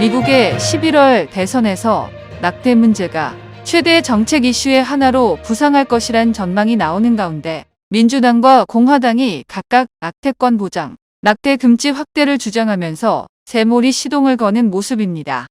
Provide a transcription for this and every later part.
미국의 11월 대선에서 낙태 문제가 최대 정책 이슈의 하나로 부상할 것이란 전망이 나오는 가운데 민주당과 공화당이 각각 낙태권 보장, 낙태 금지 확대를 주장하면서 세몰이 시동을 거는 모습입니다.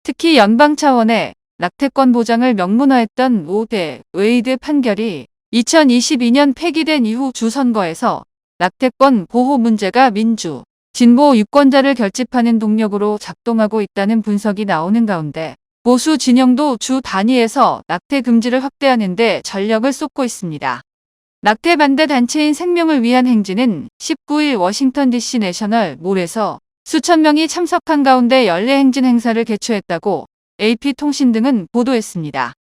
특히 연방 차원의 낙태권 보장을 명문화했던 로데 웨이드 판결이 2022년 폐기된 이후 주 선거에서 낙태권 보호 문제가 민주, 진보 유권자를 결집하는 동력으로 작동하고 있다는 분석이 나오는 가운데 보수 진영도 주 단위에서 낙태 금지를 확대하는 데 전력을 쏟고 있습니다. 낙태 반대 단체인 생명을 위한 행진은 19일 워싱턴 DC 내셔널 몰에서 수천 명이 참석한 가운데 연례 행진 행사를 개최했다고 AP통신 등은 보도했습니다.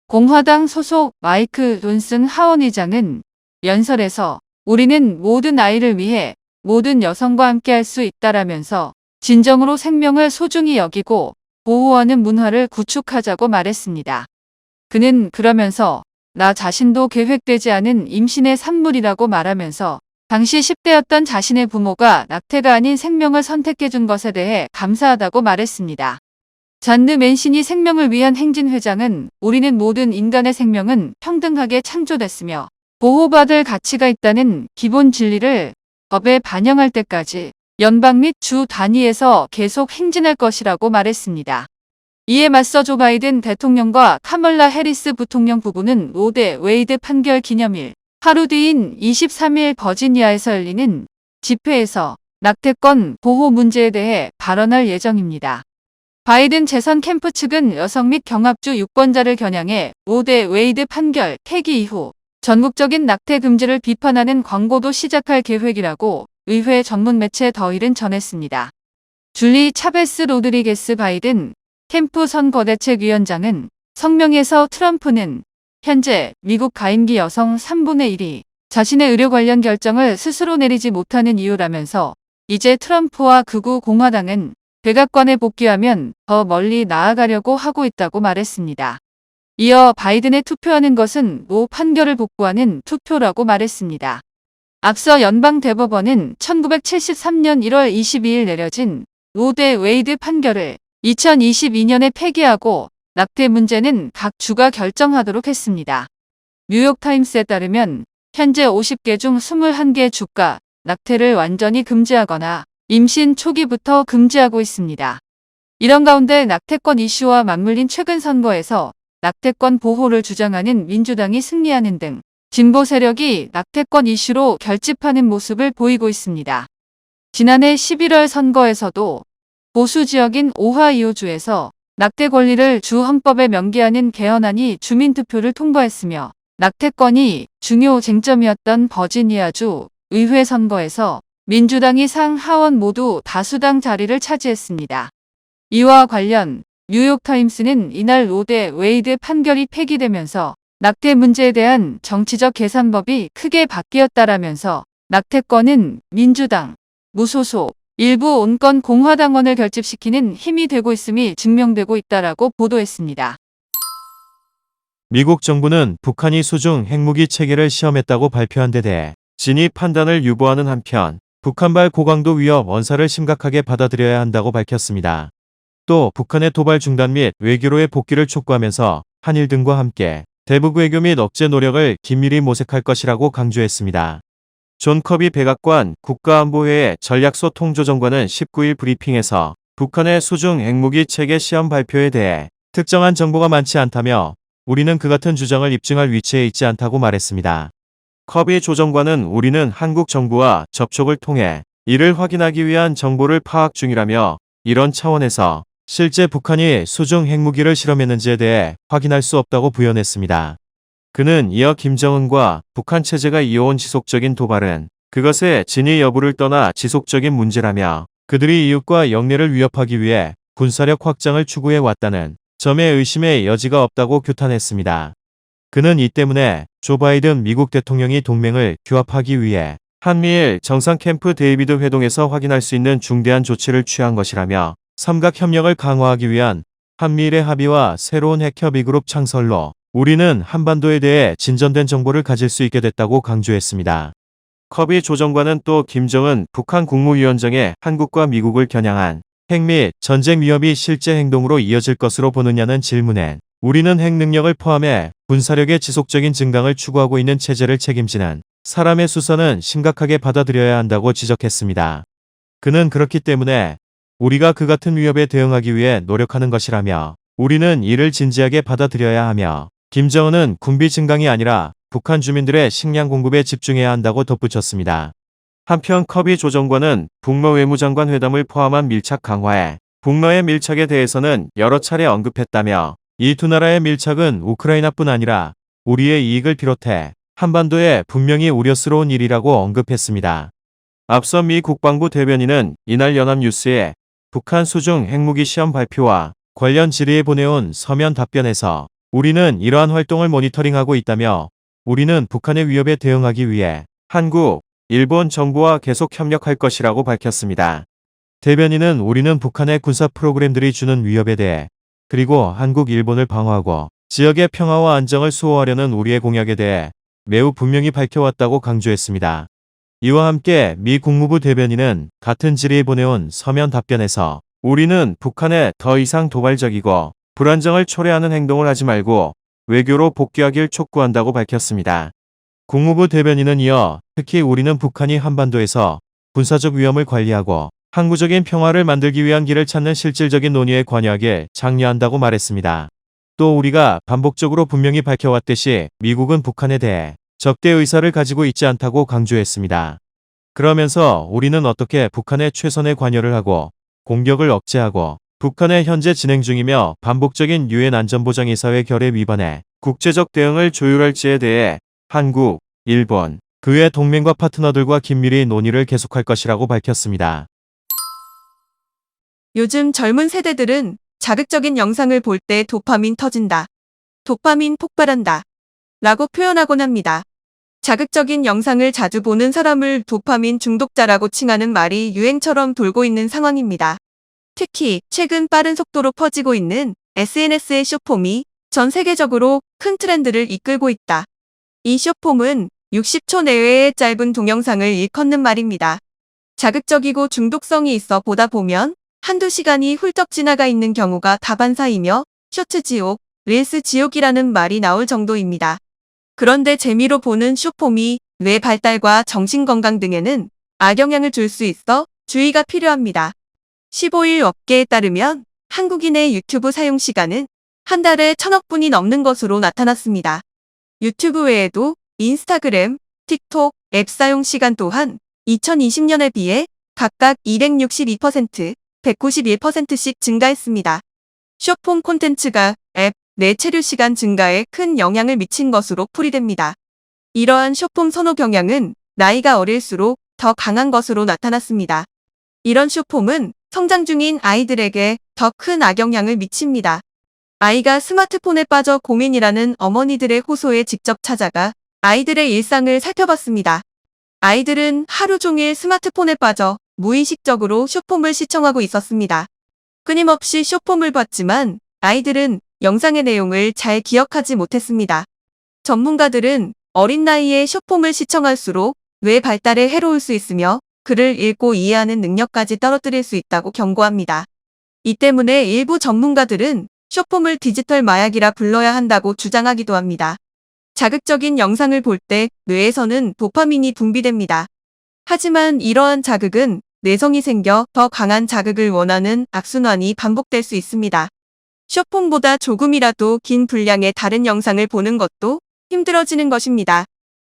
공화당 소속 마이크 존슨 하원 의장은 연설에서 우리는 모든 아이를 위해 모든 여성과 함께할 수 있다라면서 진정으로 생명을 소중히 여기고 보호하는 문화를 구축하자고 말했습니다. 그는 그러면서 나 자신도 계획되지 않은 임신의 산물이라고 말하면서 당시 10대였던 자신의 부모가 낙태가 아닌 생명을 선택해준 것에 대해 감사하다고 말했습니다. 잔느 맨시니 생명을 위한 행진 회장은 우리는 모든 인간의 생명은 평등하게 창조됐으며 보호받을 가치가 있다는 기본 진리를 법에 반영할 때까지 연방 및 주 단위에서 계속 행진할 것이라고 말했습니다. 이에 맞서 조 바이든 대통령과 카멀라 해리스 부통령 부부는 로데 웨이드 판결 기념일 하루 뒤인 23일 버지니아에서 열리는 집회에서 낙태권 보호 문제에 대해 발언할 예정입니다. 바이든 재선 캠프 측은 여성 및 경합주 유권자를 겨냥해 로데 웨이드 판결 폐기 이후 전국적인 낙태 금지를 비판하는 광고도 시작할 계획이라고 의회 전문 매체 더힐은 전했습니다. 줄리 차베스 로드리게스 바이든 캠프 선거대책위원장은 성명에서 트럼프는 현재 미국 가임기 여성 3분의 1이 자신의 의료 관련 결정을 스스로 내리지 못하는 이유라면서 이제 트럼프와 극우 공화당은 백악관에 복귀하면 더 멀리 나아가려고 하고 있다고 말했습니다. 이어 바이든에 투표하는 것은 로 판결을 복구하는 투표라고 말했습니다. 앞서 연방 대법원은 1973년 1월 22일 내려진 로데 웨이드 판결을 2022년에 폐기하고 낙태 문제는 각 주가 결정하도록 했습니다. 뉴욕타임스에 따르면 현재 50개 중 21개 주가 낙태를 완전히 금지하거나 임신 초기부터 금지하고 있습니다. 이런 가운데 낙태권 이슈와 맞물린 최근 선거에서 낙태권 보호를 주장하는 민주당이 승리하는 등 진보 세력이 낙태권 이슈로 결집하는 모습을 보이고 있습니다. 지난해 11월 선거에서도 보수 지역인 오하이오주에서 낙태 권리를 주 헌법에 명기하는 개헌안이 주민투표를 통과했으며 낙태권이 중요 쟁점이었던 버지니아주 의회 선거에서 민주당이 상하원 모두 다수당 자리를 차지했습니다. 이와 관련 뉴욕타임스는 이날 로데 웨이드 판결이 폐기되면서 낙태 문제에 대한 정치적 계산법이 크게 바뀌었다라면서 낙태권은 민주당, 무소속, 일부 온건 공화당원을 결집시키는 힘이 되고 있음이 증명되고 있다라고 보도했습니다. 미국 정부는 북한이 수중 핵무기 체계를 시험했다고 발표한 데 대해 진위 판단을 유보하는 한편 북한발 고강도 위협 원사를 심각하게 받아들여야 한다고 밝혔습니다. 또 북한의 도발 중단 및 외교로의 복귀를 촉구하면서 한일 등과 함께 대북 외교 및 억제 노력을 긴밀히 모색할 것이라고 강조했습니다. 존 커비 백악관 국가안보회의 전략소 통조정관은 19일 브리핑에서 북한의 수중 핵무기 체계 시험 발표에 대해 특정한 정보가 많지 않다며 우리는 그 같은 주장을 입증할 위치에 있지 않다고 말했습니다. 커비 조정관은 우리는 한국 정부와 접촉을 통해 이를 확인하기 위한 정보를 파악 중이라며 이런 차원에서 실제 북한이 수중 핵무기를 실험했는지에 대해 확인할 수 없다고 부연했습니다. 그는 이어 김정은과 북한 체제가 이어온 지속적인 도발은 그것의 진위 여부를 떠나 지속적인 문제라며 그들이 이웃과 영내를 위협하기 위해 군사력 확장을 추구해 왔다는 점에 의심의 여지가 없다고 규탄했습니다. 그는 이 때문에 조 바이든 미국 대통령이 동맹을 규합하기 위해 한미일 정상 캠프 데이비드 회동에서 확인할 수 있는 중대한 조치를 취한 것이라며 삼각 협력을 강화하기 위한 한미일의 합의와 새로운 핵협의 그룹 창설로 우리는 한반도에 대해 진전된 정보를 가질 수 있게 됐다고 강조했습니다. 커비 조정관은 또 김정은 북한 국무위원장의 한국과 미국을 겨냥한 핵 및 전쟁 위협이 실제 행동으로 이어질 것으로 보느냐는 질문엔 우리는 핵 능력을 포함해 군사력의 지속적인 증강을 추구하고 있는 체제를 책임지는 사람의 수선은 심각하게 받아들여야 한다고 지적했습니다. 그는 그렇기 때문에 우리가 그 같은 위협에 대응하기 위해 노력하는 것이라며 우리는 이를 진지하게 받아들여야 하며 김정은은 군비 증강이 아니라 북한 주민들의 식량 공급에 집중해야 한다고 덧붙였습니다. 한편 커비 조정관은 북러 외무장관 회담을 포함한 밀착 강화에 북러의 밀착에 대해서는 여러 차례 언급했다며 이 두 나라의 밀착은 우크라이나뿐 아니라 우리의 이익을 비롯해 한반도에 분명히 우려스러운 일이라고 언급했습니다. 앞서 미 국방부 대변인은 이날 연합뉴스에 북한 수중 핵무기 시험 발표와 관련 질의에 보내온 서면 답변에서 우리는 이러한 활동을 모니터링하고 있다며 우리는 북한의 위협에 대응하기 위해 한국, 일본 정부와 계속 협력할 것이라고 밝혔습니다. 대변인은 우리는 북한의 군사 프로그램들이 주는 위협에 대해 그리고 한국, 일본을 방어하고 지역의 평화와 안정을 수호하려는 우리의 공약에 대해 매우 분명히 밝혀왔다고 강조했습니다. 이와 함께 미 국무부 대변인은 같은 질의에 보내온 서면 답변에서 우리는 북한에 더 이상 도발적이고 불안정을 초래하는 행동을 하지 말고 외교로 복귀하길 촉구한다고 밝혔습니다. 국무부 대변인은 이어 특히 우리는 북한이 한반도에서 군사적 위험을 관리하고 항구적인 평화를 만들기 위한 길을 찾는 실질적인 논의에 관여하길 장려한다고 말했습니다. 또 우리가 반복적으로 분명히 밝혀왔듯이 미국은 북한에 대해 적대 의사를 가지고 있지 않다고 강조했습니다. 그러면서 우리는 어떻게 북한의 최선의 관여를 하고 공격을 억제하고 북한의 현재 진행 중이며 반복적인 유엔 안전보장이사회 결의 위반에 국제적 대응을 조율할지에 대해 한국, 일본, 그 외 동맹과 파트너들과 긴밀히 논의를 계속할 것이라고 밝혔습니다. 요즘 젊은 세대들은 자극적인 영상을 볼 때 도파민 터진다. 도파민 폭발한다. 라고 표현하곤 합니다. 자극적인 영상을 자주 보는 사람을 도파민 중독자라고 칭하는 말이 유행처럼 돌고 있는 상황입니다. 특히 최근 빠른 속도로 퍼지고 있는 SNS의 숏폼이 전 세계적으로 큰 트렌드를 이끌고 있다. 이 숏폼은 60초 내외의 짧은 동영상을 일컫는 말입니다. 자극적이고 중독성이 있어 보다 보면 한두 시간이 훌쩍 지나가 있는 경우가 다반사이며 쇼츠 지옥, 릴스 지옥이라는 말이 나올 정도입니다. 그런데 재미로 보는 숏폼이 뇌 발달과 정신건강 등에는 악영향을 줄 수 있어 주의가 필요합니다. 15일 업계에 따르면 한국인의 유튜브 사용 시간은 한 달에 1000억 분이 넘는 것으로 나타났습니다. 유튜브 외에도 인스타그램, 틱톡 앱 사용 시간 또한 2020년에 비해 각각 262%, 191%씩 증가했습니다. 숏폼 콘텐츠가 앱 내 체류 시간 증가에 큰 영향을 미친 것으로 풀이됩니다. 이러한 숏폼 선호 경향은 나이가 어릴수록 더 강한 것으로 나타났습니다. 이런 숏폼은 성장 중인 아이들에게 더 큰 악영향을 미칩니다. 아이가 스마트폰에 빠져 고민이라는 어머니들의 호소에 직접 찾아가 아이들의 일상을 살펴봤습니다. 아이들은 하루 종일 스마트폰에 빠져 무의식적으로 숏폼을 시청하고 있었습니다. 끊임없이 숏폼을 봤지만 아이들은 영상의 내용을 잘 기억하지 못했습니다. 전문가들은 어린 나이에 숏폼을 시청할수록 뇌 발달에 해로울 수 있으며 글을 읽고 이해하는 능력까지 떨어뜨릴 수 있다고 경고합니다. 이 때문에 일부 전문가들은 숏폼을 디지털 마약이라 불러야 한다고 주장하기도 합니다. 자극적인 영상을 볼 때 뇌에서는 도파민이 분비됩니다. 하지만 이러한 자극은 내성이 생겨 더 강한 자극을 원하는 악순환이 반복될 수 있습니다. 숏폼보다 조금이라도 긴 분량의 다른 영상을 보는 것도 힘들어지는 것입니다.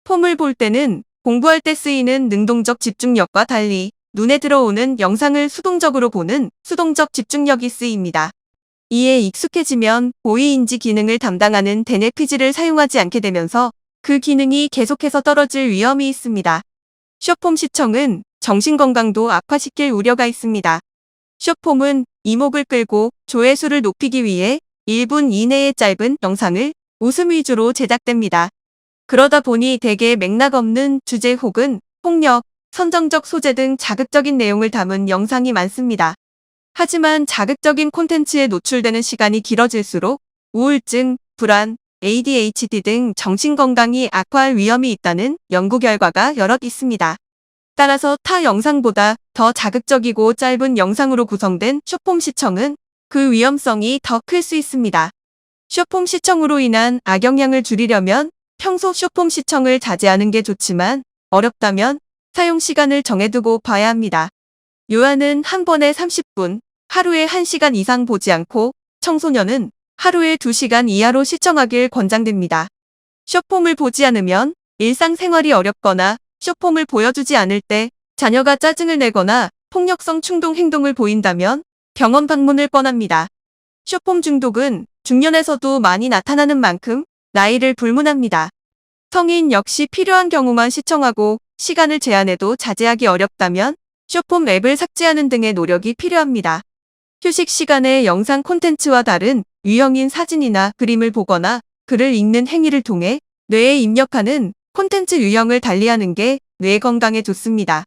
폼을 볼 때는 공부할 때 쓰이는 능동적 집중력과 달리 눈에 들어오는 영상을 수동적으로 보는 수동적 집중력이 쓰입니다. 이에 익숙해지면 고위인지 기능을 담당하는 대뇌피질을 사용하지 않게 되면서 그 기능이 계속해서 떨어질 위험이 있습니다. 숏폼 시청은 정신건강도 악화시킬 우려가 있습니다. 숏폼은 이목을 끌고 조회수를 높이기 위해 1분 이내의 짧은 영상을 웃음 위주로 제작됩니다. 그러다 보니 대개 맥락 없는 주제 혹은 폭력, 선정적 소재 등 자극적인 내용을 담은 영상이 많습니다. 하지만 자극적인 콘텐츠에 노출되는 시간이 길어질수록 우울증, 불안, ADHD 등 정신건강이 악화할 위험이 있다는 연구 결과가 여럿 있습니다. 따라서 타 영상보다 더 자극적이고 짧은 영상으로 구성된 숏폼 시청은 그 위험성이 더 클 수 있습니다. 숏폼 시청으로 인한 악영향을 줄이려면 평소 숏폼 시청을 자제하는 게 좋지만 어렵다면 사용 시간을 정해두고 봐야 합니다. 요한은 한 번에 30분, 하루에 1시간 이상 보지 않고 청소년은 하루에 2시간 이하로 시청하길 권장됩니다. 숏폼을 보지 않으면 일상생활이 어렵거나 숏폼을 보여주지 않을 때 자녀가 짜증을 내거나 폭력성 충동 행동을 보인다면 병원 방문을 권합니다. 숏폼 중독은 중년에서도 많이 나타나는 만큼 나이를 불문합니다. 성인 역시 필요한 경우만 시청하고 시간을 제한해도 자제하기 어렵다면 숏폼 앱을 삭제하는 등의 노력이 필요합니다. 휴식 시간에 영상 콘텐츠와 다른 유형인 사진이나 그림을 보거나 글을 읽는 행위를 통해 뇌에 입력하는 콘텐츠 유형을 달리하는 게 뇌 건강에 좋습니다.